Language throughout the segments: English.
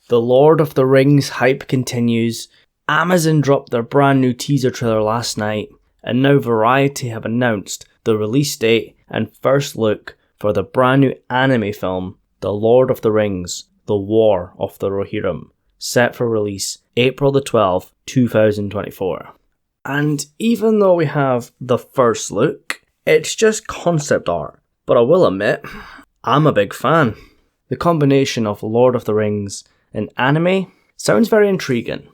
The Lord of the Rings hype continues. Amazon dropped their brand new teaser trailer last night, and now Variety have announced the release date and first look for the brand new anime film, The Lord of the Rings, The War of the Rohirrim, set for release April the 12th, 2024. And even though we have the first look, it's just concept art, but I will admit, I'm a big fan. The combination of Lord of the Rings and anime sounds very intriguing.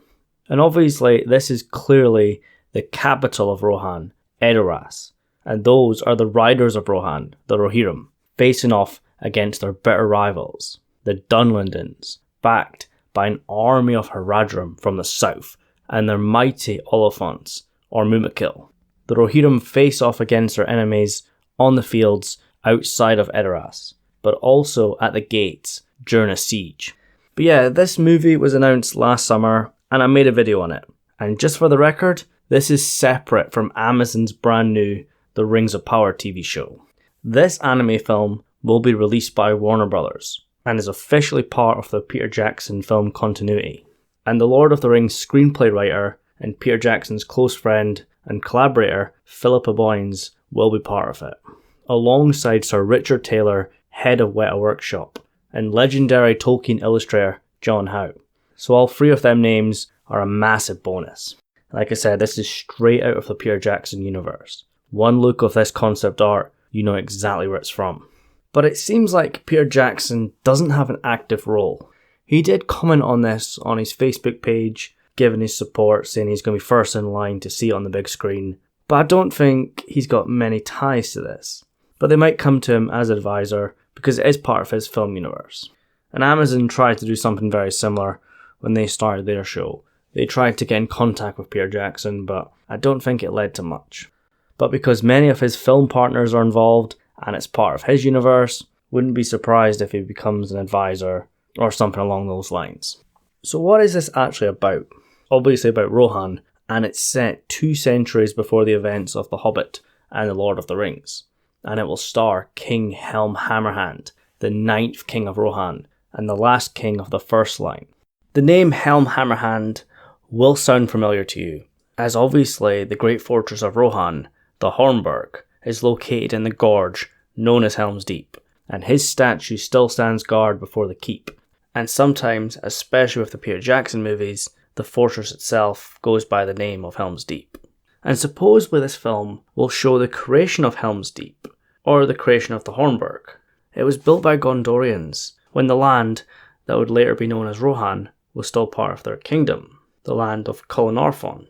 And obviously, this is clearly the capital of Rohan, Edoras, and those are the riders of Rohan, the Rohirrim, facing off against their bitter rivals, the Dunlendans, backed by an army of Haradrim from the south and their mighty Oliphants, or Mumakil. The Rohirrim face off against their enemies on the fields outside of Edoras, but also at the gates during a siege. But yeah, this movie was announced last summer, and I made a video on it. And just for the record, this is separate from Amazon's brand new The Rings of Power TV show. This anime film will be released by Warner Brothers, and is officially part of the Peter Jackson film continuity. And the Lord of the Rings screenplay writer and Peter Jackson's close friend and collaborator, Philippa Boyens, will be part of it, alongside Sir Richard Taylor, head of Weta Workshop, and legendary Tolkien illustrator John Howe. So all three of them names are a massive bonus. Like I said, this is straight out of the Peter Jackson universe. One look of this concept art, you know exactly where it's from. But it seems like Peter Jackson doesn't have an active role. He did comment on this on his Facebook page, giving his support, saying he's going to be first in line to see it on the big screen. But I don't think he's got many ties to this. But they might come to him as advisor because it is part of his film universe. And Amazon tried to do something very similar when they started their show. They tried to get in contact with Peter Jackson, but I don't think it led to much. But because many of his film partners are involved, and it's part of his universe, wouldn't be surprised if he becomes an advisor or something along those lines. So what is this actually about? Obviously about Rohan, and it's set 2 centuries before the events of The Hobbit and The Lord of the Rings. And it will star King Helm Hammerhand, the 9th king of Rohan, and the last king of the first line. The name Helm Hammerhand will sound familiar to you, as obviously the great fortress of Rohan, the Hornburg, is located in the gorge known as Helm's Deep, and his statue still stands guard before the keep. And sometimes, especially with the Peter Jackson movies, the fortress itself goes by the name of Helm's Deep. And supposedly this film will show the creation of Helm's Deep, or the creation of the Hornburg. It was built by Gondorians, when the land that would later be known as Rohan was still part of their kingdom, the land of Cullin-Orphon.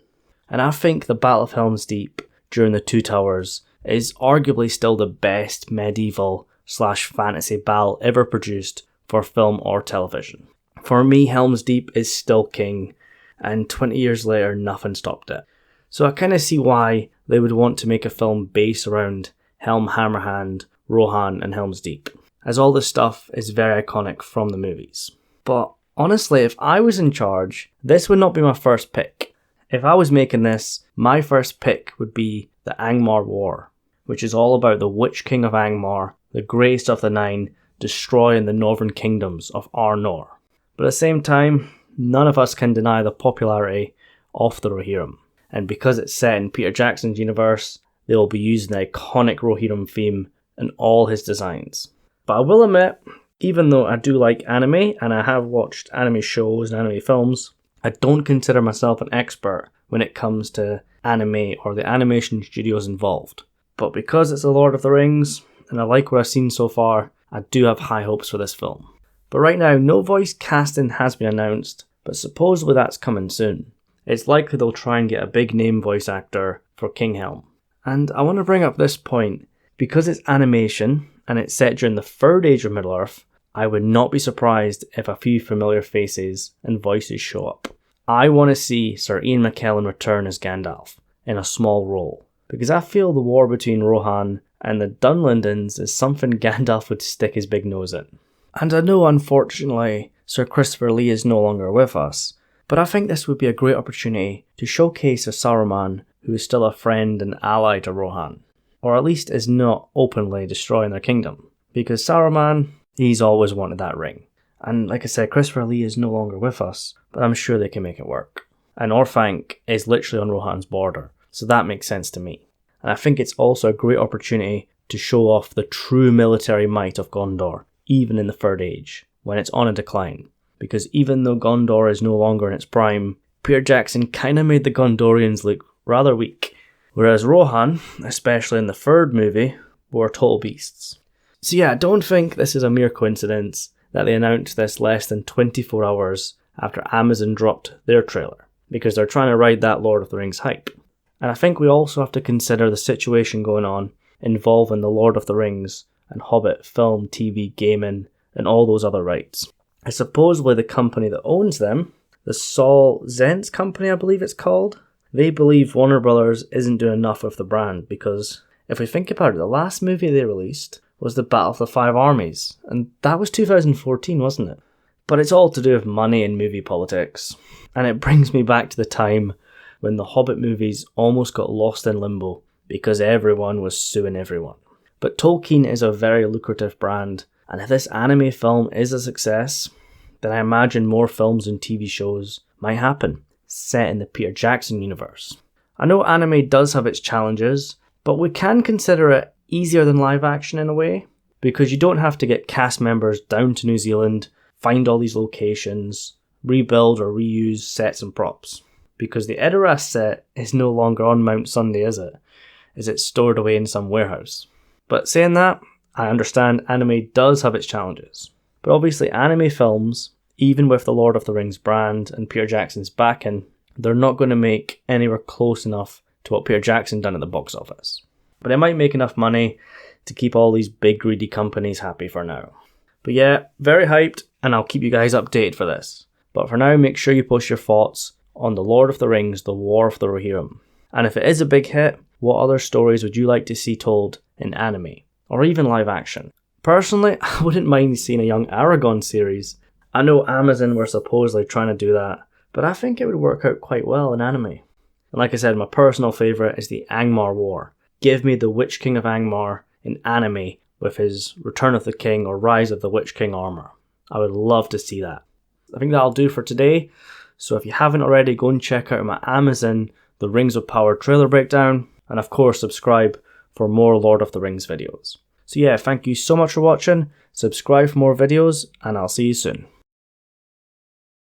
And I think the Battle of Helm's Deep during the Two Towers is arguably still the best medieval/fantasy battle ever produced for film or television. For me, Helm's Deep is still king, and 20 years later, nothing stopped it. So I kind of see why they would want to make a film based around Helm Hammerhand, Rohan, and Helm's Deep, as all this stuff is very iconic from the movies. But honestly, if I was in charge, this would not be my first pick. If I was making this, my first pick would be the Angmar War, which is all about the Witch King of Angmar, the greatest of the 9, destroying the northern kingdoms of Arnor. But at the same time, none of us can deny the popularity of the Rohirrim. And because it's set in Peter Jackson's universe, they will be using the iconic Rohirrim theme in all his designs. But I will admit, even though I do like anime, and I have watched anime shows and anime films, I don't consider myself an expert when it comes to anime or the animation studios involved. But because it's The Lord of the Rings, and I like what I've seen so far, I do have high hopes for this film. But right now, no voice casting has been announced, but supposedly that's coming soon. It's likely they'll try and get a big name voice actor for King Helm. And I want to bring up this point, because it's animation, and it's set during the 3rd Age of Middle-earth, I would not be surprised if a few familiar faces and voices show up. I want to see Sir Ian McKellen return as Gandalf, in a small role, because I feel the war between Rohan and the Dunlendans is something Gandalf would stick his big nose in. And I know, unfortunately, Sir Christopher Lee is no longer with us, but I think this would be a great opportunity to showcase a Saruman who is still a friend and ally to Rohan, or at least is not openly destroying their kingdom, because Saruman, he's always wanted that ring, And like I said, Christopher Lee is no longer with us, but I'm sure they can make it work. And Orthanc is literally on Rohan's border, so that makes sense to me. And I think it's also a great opportunity to show off the true military might of Gondor, even in the Third Age, when it's on a decline. Because even though Gondor is no longer in its prime, Peter Jackson kinda made the Gondorians look rather weak. Whereas Rohan, especially in the third movie, were total beasts. So yeah, I don't think this is a mere coincidence that they announced this less than 24 hours after Amazon dropped their trailer, because they're trying to ride that Lord of the Rings hype. And I think we also have to consider the situation going on involving the Lord of the Rings and Hobbit film, TV, gaming, and all those other rights. And supposedly the company that owns them, the Saul Zentz company I believe it's called, they believe Warner Brothers isn't doing enough with the brand, because if we think about it, the last movie they released was the Battle of the Five Armies, and that was 2014, wasn't it? But it's all to do with money and movie politics. And it brings me back to the time when the Hobbit movies almost got lost in limbo because everyone was suing everyone. But Tolkien is a very lucrative brand, and if this anime film is a success, then I imagine more films and TV shows might happen, set in the Peter Jackson universe. I know anime does have its challenges, but we can consider it easier than live action in a way, because you don't have to get cast members down to New Zealand, find all these locations, rebuild or reuse sets and props. Because the Edoras set is no longer on Mount Sunday, is it? Is it stored away in some warehouse? But saying that, I understand anime does have its challenges. But obviously anime films, even with the Lord of the Rings brand and Peter Jackson's backing, they're not going to make anywhere close enough to what Peter Jackson done at the box office. But it might make enough money to keep all these big greedy companies happy for now. But yeah, very hyped, and I'll keep you guys updated for this. But for now, make sure you post your thoughts on The Lord of the Rings, The War of the Rohirrim. And if it is a big hit, what other stories would you like to see told in anime, or even live action? Personally, I wouldn't mind seeing a young Aragorn series. I know Amazon were supposedly trying to do that, but I think it would work out quite well in anime. And like I said, my personal favourite is the Angmar War. Give me the Witch King of Angmar in anime with his Return of the King or Rise of the Witch King armour. I would love to see that. I think that'll do for today. So if you haven't already, go and check out my Amazon The Rings of Power trailer breakdown, and of course subscribe for more Lord of the Rings videos. So yeah, thank you so much for watching, subscribe for more videos, and I'll see you soon.